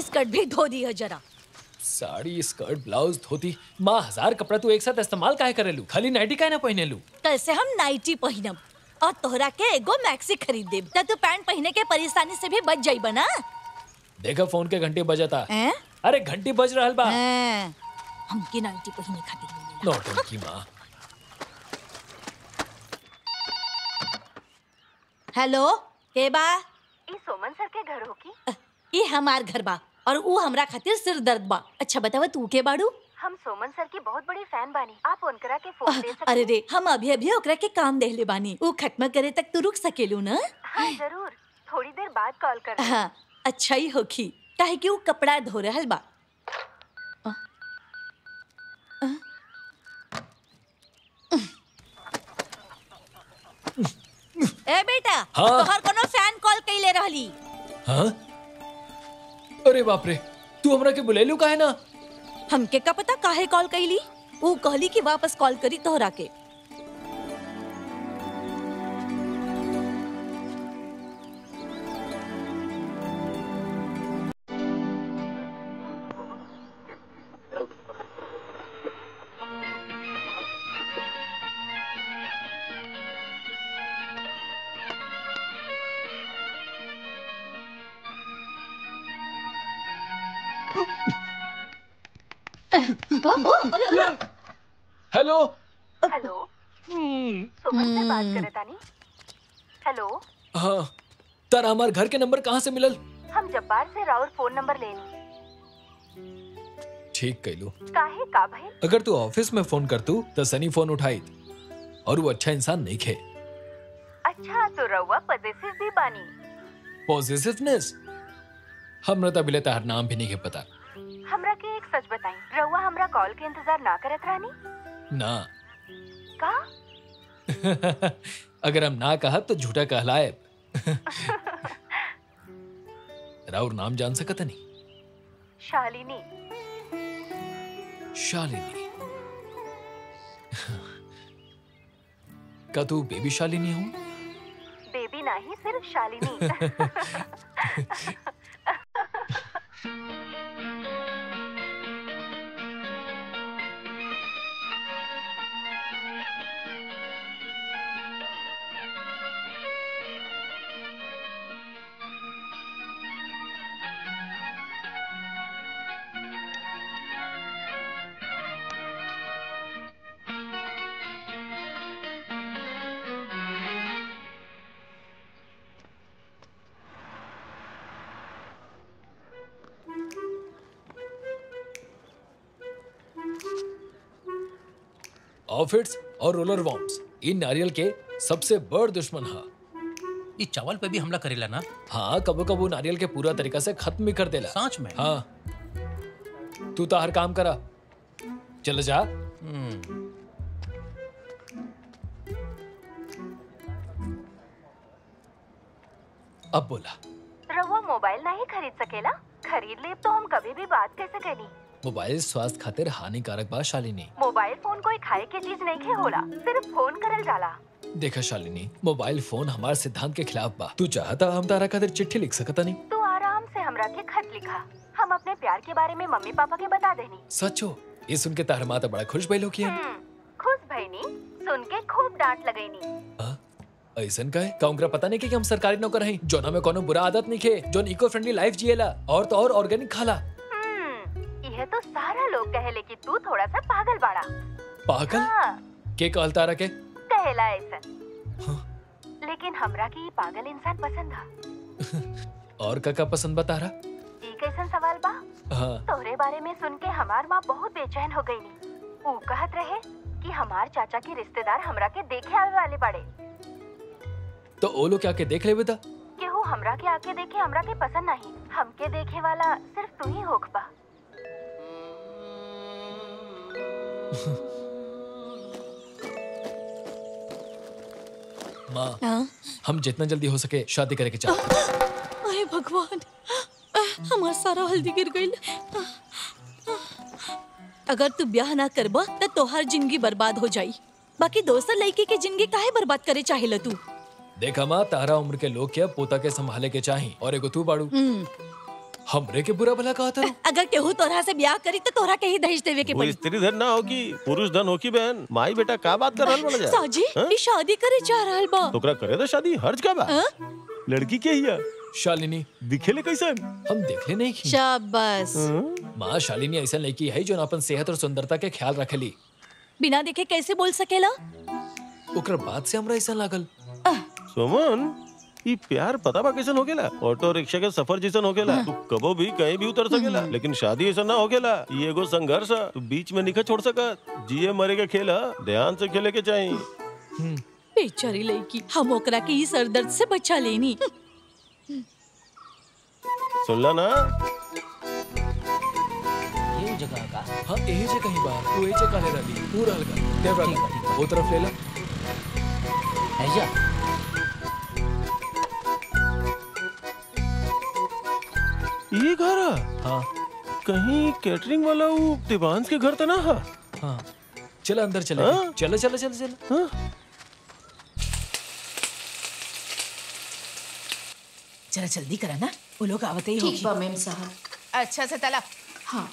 Skirt भी धो दी है जरा। साड़ी, स्कर्ट, ब्लाउज, धोती, माँ 1000 कपड़ा तू एक साथ इस्तेमाल काहे करेलू? खाली नाइटी काहे ना पहने लू? कल से हम नाइटी पहनब और तोहरा के एगो मैक्सी खरीद देब त तू पैंट पहने के परेशानी से भी बच जाइबा ना। देखा फोन के घंटे बजता। अरे घंटी बज रहल बा। हमके नाइटी पहने खातिर नौटंकी माँ। हेलो, के बा? ई सोमन सर के घर हो की? ई हमार घर बा और वो हमरा खातिर सिर दर्द बा। अच्छा बतावा तू के बाड़ू? हम सोमन सर की बहुत बड़ी फैन बानी। आप उनकरा के फोन दे सकते? अरे रे, हम अभी अभी ओकरा के काम देहले बानी। वो खत्म करे तक तू रुक सकेलू ना? हाँ जरूर, थोड़ी देर बाद कॉल कर। हाँ अच्छा ही होखी, काहे कि वो कपड़ा धो रहल बा। ए बेटा, तोहर कोनो फैन कॉल कइले रहली। हाँ? अरे बाप रे, तू हमरा के बुलेलू काहे ना? हमके का पता काहे कॉल कइली? वो कहली कि वापस कॉल करी तोहरा के। हेलो हेलो, सोमन से बात करे तानी। हेलो हाँ, तारा हमार घर के नंबर कहाँ से मिलल? हम जब्बार से राउर फोन नंबर लेनी। ठीक कैलू। काहे का भाई? अगर तू ऑफिस में फोन करतू तो सनी फोन उठाई और वो अच्छा इंसान नहीं खे। अच्छा तो रउआ पॉजिटिव भी बानी। पॉजिटिवनेस हमरा तब बिले तार नाम भी नहीं के पता। हमरा के एक सच बताई, रउआ हमरा कॉल के इंतजार ना करत रानी? ना का? अगर हम ना कहा तो झूठा कहलाए। राउर नाम जान सकता नहीं? शालिनी। शालिनी का तू बेबी शालिनी हूँ? बेबी नहीं, सिर्फ शालिनी। ऑफिड्स और रोलर वॉर्म्स इन नारियल के सबसे बड़ दुश्मन है। ये चावल पे भी हमला करेला ना? हाँ, कबो कबो नारियल के पूरा तरीका से खत्म भी कर देला। सच में? हाँ, तू तो हर काम करा, चल जा। अब बोला। रउआ मोबाइल नहीं खरीद सकेला? खरीद ले तो हम कभी भी बात कर सकेनी। मोबाइल स्वास्थ्य खातिर हानिकारक बा शालिनी। मोबाइल फोन कोई खाए के चीज नहीं खे होला, सिर्फ फोन करल जाला। देखा शालिनी, मोबाइल फोन हमारे सिद्धांत के खिलाफ बा। तू चाहता हम तारा खातिर चिट्ठी लिख सकता नहीं? तू आराम से हमरा के खत लिखा, हम अपने प्यार के बारे में मम्मी पापा के बता देनी। सचो? ये सुन के तारा माता बड़ा खुश भइलो कि खुश भईनी, सुन के खूब डांट लगईनी। ऐसन का है? का उनका पता नहीं कि हम सरकारी नौकर हैं, जो ना में कोनो बुरा आदत नहीं खे, जो इको फ्रेंडली लाइफ जिएला और तो और ऑर्गेनिक खाला। यह तो सारा लोग कहेले कि तू थोड़ा सा पागल बाड़ा। पागल? हाँ। के कहल तारा के? कहेला ऐसा। लेकिन हमरा की ये पागल इंसान पसंद है। और का पसंद बता रहा? ये कैसन सवाल बा? हाँ। तोरे बारे में सुन के हमार माँ बहुत बेचैन हो गई नी। वो कहत रहे कि हमार चाचा के रिश्तेदार हमरा के देखे आवे वाले बड़े। तो ओ लोग क्या के देख ले बेटा? केहू हमरा के आके देखे हमरा के पसंद नहीं, हमके देखे वाला सिर्फ तू ही होखबा। माँ, हम जितना जल्दी हो सके शादी करे के चाहते हैं। अरे भगवान, हमार सारा हल्दी गिर गई। अगर तू ब्याह ना करबा तो तोहर जिंदगी बर्बाद हो जाई। बाकी दोसर लड़की की जिंदगी काहे बर्बाद करे चाहेला तू? देखा माँ, तारा उम्र के लोग क्या पोता के संभाले के चाहिए और एगो तू बाड़ू। हमरे के बुरा भला कहा था। अगर केहू तोहरा से ब्याह करी तो तोहरा के ही दहेज देवे के वो पड़ी। स्त्री धन ना होगी, पुरुष धन होगी बहन। माई बेटा का बात कर रहल बड़ा जा? साजी ई शादी करे जा रहल बा। तोकरा करे तो शादी हर्ज का बा? लड़की के हिया शालिनी दिखेले कैसन? हम देखले नहीं की। शाबाश। माँ शालिनी ऐसा लड़की है जो अपन सेहत और सुंदरता के ख्याल रखेली। बिना देखे कैसे बोल सकेला? ओकर बात से हमरा ऐसा लागल। सुमन ये प्यार पता बा कैसन होकेला? ऑटो रिक्शा के सफर जैसन होकेला। तू कबो भी कहीं भी उतर सकेला, लेकिन शादी ऐसा ना होकेला। ये एगो संघर्ष है, तू बीच में नहीं छोड़ सकत। जिए मरे के खेल है, ध्यान से खेले के चाहिए। बेचारी लड़की, हम ओकरा के ई सरदर्द से बचा लेनी। सुनला ना? ये जगह का हाँ यही जगह ही बा। तू यही जगह ले रही पूरा हल्का देवरा का वो तरफ ले ला। ऐजा ये घर है? हाँ कहीं कैटरिंग वाला वो दिवांश के घर तो ना है? हाँ चलो अंदर चले। हाँ? चलो चलो चलो चलो। हाँ? जरा जल्दी करा ना, वो लोग आवते ही ठीक बा मेम साहब। अच्छा से तला। हाँ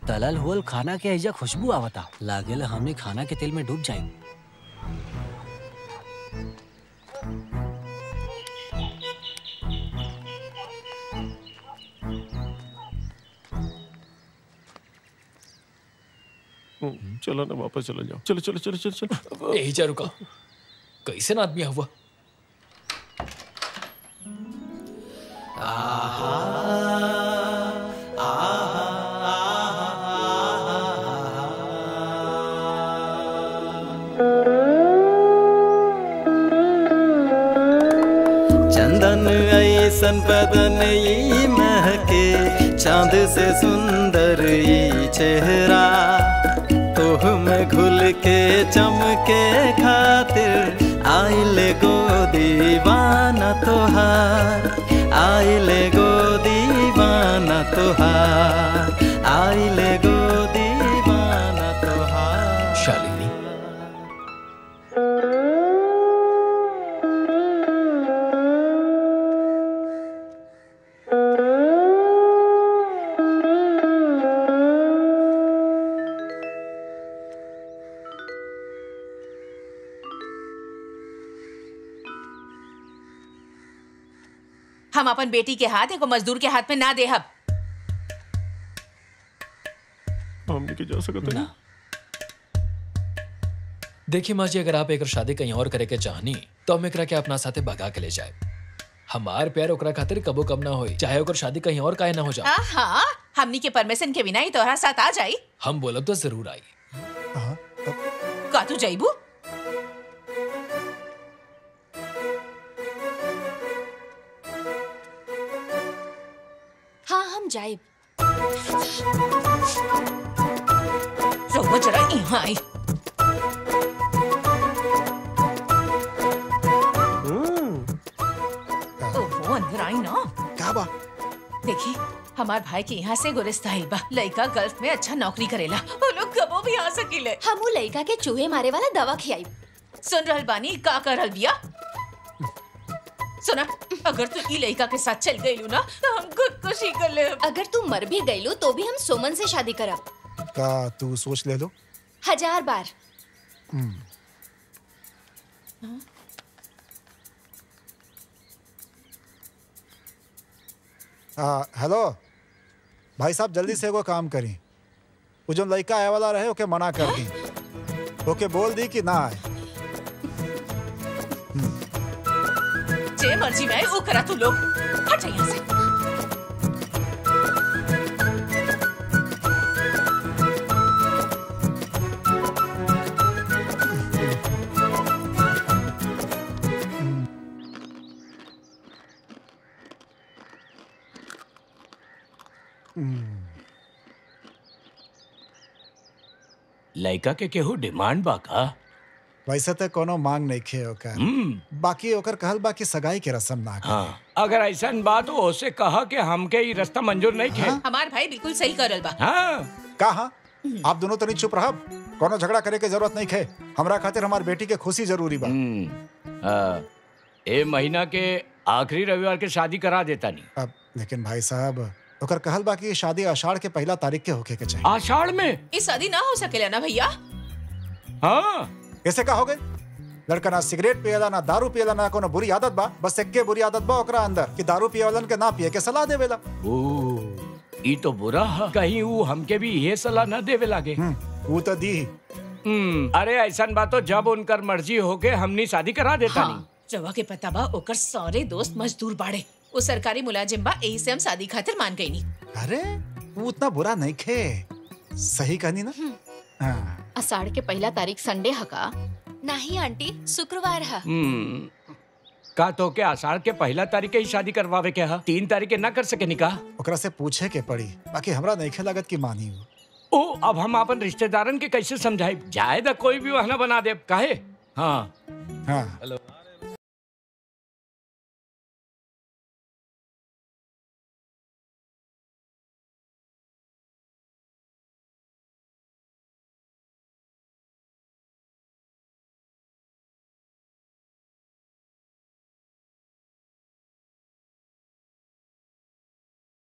तलल हुल खाना के ऐजा खुशबू आवता, लागेला हमने खाना के तेल में डूब जाए। चलो ना वापस चलो जाओ। चलो चलो चलो चलो चलो। यही जा रुका। कैसे ना आदमी हुआ। चंदन ऐसन बदन ई महके, चांद से सुंदर ई चेहरा, तोह में घुल के चमके खातिर आइले गो दीवाना तोहार, आइले गो दीवाना तोहार, आइले गो दीवाना तोहार। शालिनी हम अपन बेटी के हाथ एगो मजदूर के हाथ में ना देहब। हम लेके जा सकते हैं? देखिए माँ जी, अगर आप एक शादी कहीं और करे के चाहनी तो हम एकरा के अपना साथे भगा के ले जाए। हमार प्यार ओकरा खातिर कबो कम ना होई, चाहे ओकर शादी कहीं और काहे ना हो जाए। हाँ, हमनी के परमिशन के बिना ही तोहरा साथ आ जाई। हम बोलब तो जरूर आई। का तू जाइबू? हाँ हम जाइब। रहुआ जरा यहाँ आई। वो अंदर आई ना। का बा? देखी, हमार भाई के यहाँ से गुलिस्ता आइल बा। लड़का गल्फ में अच्छा नौकरी करेला, वो लोग कबो भी आ सकीले। हम वो लड़का के चूहे मारे वाला दवा खियाई। सुन रहल बानी का कर रहल बिया? सुना, अगर तू ई लड़का के साथ चल गईलू ना तो हम खुदकुशी कर ले। अगर तू मर भी गईलू तो भी हम सुमन से शादी करब। का तू सोच ले लो। 1000 बार। हेलो भाई साहब, जल्दी से एगो काम करी। वो जो लड़का आए वाला रहे ओके मना कर दी, ओके बोल दी कि ना आए। जे मर्जी में वो करा तू लोग। हट यहाँ से। लड़का के केहू डिमांड बा का? वैसे तो कोनो मांग नहीं खे ओकर। बाकी ओकर कहल बा कि सगाई के रस्म ना करे। हाँ, अगर ऐसा बात हो से कहा कि हमके ये रास्ता मंजूर नहीं खे। हमार भाई बिल्कुल सही करल बा। हाँ कहा आप दोनों तो नहीं चुप रहा, कोनो झगड़ा करे के जरूरत नहीं खे। हमरा खातिर हमार बेटी के खुशी जरूरी बा। ए महीना के आखिरी रविवार के शादी करा देता नहीं। अब लेकिन भाई साहब ओकर कहल बा कि शादी आषाढ़ के पहला तारीख के होके के चाहिए। आषाढ़ में ये शादी ना हो सकेला ना भैया? हाँ कैसे का हो गए? लड़का ना सिगरेट पियला ना दारू पियला ना कोनो बुरी आदत बा, बस एक्के बुरी आदत बा ओकरा अंदर कि दारू पियवलन के ना पिए के सलाह देवेला। ई तो बुरा है, कहीं वो हमके भी ये सलाह न देवे लागे। वो तो दी। अरे ऐसा बात तो जब उनकर मर्जी होके हमनी शादी करा देता नहीं। रवा के पता बा ओकर सारे दोस्त मजदूर बाड़े, वो सरकारी मुलाजिम बा, यही से हम शादी खातिर मान गई नी। अरे वो उतना बुरा नहीं खे, सही कहनी ना। हाँ। आषाढ़ के पहला तारीख संडे हका? नहीं आंटी, शुक्रवार है। का तो के आषाढ़ के पहला तारीख के ही शादी करवावे के हा? 3 तारीख के ना कर सके निकाह? ओकरा से पूछे के पड़ी, बाकी हमरा नहीं खे लागत कि मानी हो। ओ अब हम अपन रिश्तेदारन के कैसे समझाए? जाए दा कोई भी बहाना बना दे काहे? हाँ हाँ।